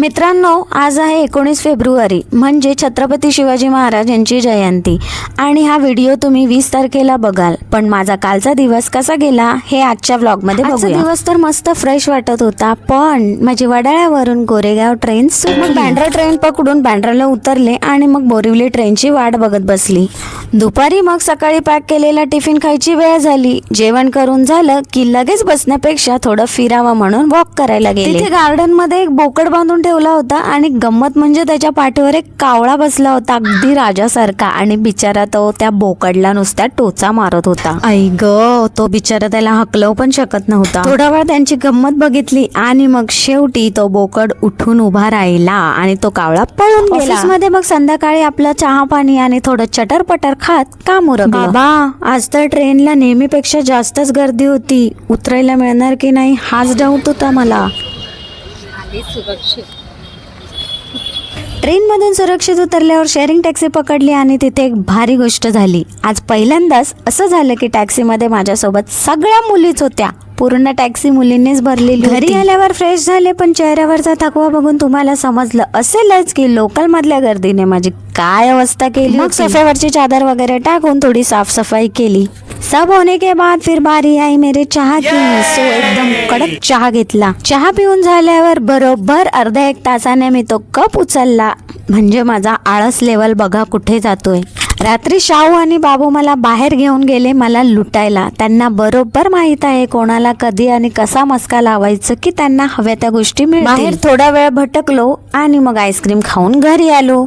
मित्रांनो, आज आहे 19 फेब्रुवारी म्हणजे छत्रपती शिवाजी महाराज यांची जयंती आणि हा व्हिडिओ तुम्ही 20 तारखेला बघाल. पण माझा कालचा दिवस कसा गेला हे आजच्या व्लॉगमध्ये बघूया. दिवस तर मस्त फ्रेश वाटत होता, पण माझी वडाळ्यावरून गोरेगाव ट्रेन मग बँड्रा ट्रेन पकडून बँड्राला उतरले आणि मग बोरिवली ट्रेनची वाट बघत बसली. दुपारी मग सकाळी पॅक केलेला टिफिन खायची वेळ झाली. जेवण करून झालं की लगेच बसण्यापेक्षा थोडं फिरावं म्हणून वॉक करायला गेले. तिथे गार्डन मध्ये एक बोकड बांधून ठेवला होता आणि गंमत म्हणजे त्याच्या पाठीवर एक कावळा बसला होता अगदी राजासारखा आणि बिचारा तो त्या बोकडला नुसत्या टोचा मारत होता. आई ग, तो बिचारा त्याला हकलवू पण शकत नव्हता. थोडा वेळ त्यांची गंमत बघितली आणि मग शेवटी तो बोकड उठून उभा राहिला आणि तो कावळा पळून गेला. ऑफिसमध्ये मग संध्याकाळी आपलं चहा पाणी आणि थोडं चटरपटर खात काम उरकलं. बाबा, आज तर ट्रेनला नेहमीपेक्षा जास्तच गर्दी होती. उतरायला मिळणार की नाही हाच डाऊट होता मला. ट्रेनमधून सुरक्षित उतरल्यावर शेअरिंग टॅक्सी पकडली आणि तिथे एक भारी गोष्ट झाली. आज पहिल्यांदाच असं झालं की टॅक्सीमध्ये माझ्यासोबत सगळ्या मुलीच होत्या. पूर्ण टॅक्सी मुलींनीच भरलेली. घरी आल्यावर फ्रेश झाले, पण चेहऱ्यावरचा थकवा बघून तुम्हाला समजलं असेलच की लोकल मधल्या गर्दीने माझी काय अवस्था केली. मग सोफ्यावरची चादर वगैरे टाकून थोडी साफसफाई केली. सब होने के बाद फिर बारी आई मेरे चहा की. सो एकदम कडक चहा घेतला. चहा पिऊन झाल्यावर बरोबर अर्धा एक तासाने मी तो कप उचलला. म्हणजे माझा आळस लेवल बघा कुठे जातोय. रात्री शाहू आणि बाबू मला बाहेर घेऊन गेले मला लुटायला. त्यांना बरोबर माहित आहे कोणाला कधी आणि कसा मस्का लावायचं की त्यांना हव्या त्या गोष्टी मिळतील. बाहेर थोडा वेळ भटकलो आणि मग आईस्क्रीम खाऊन घरी आलो.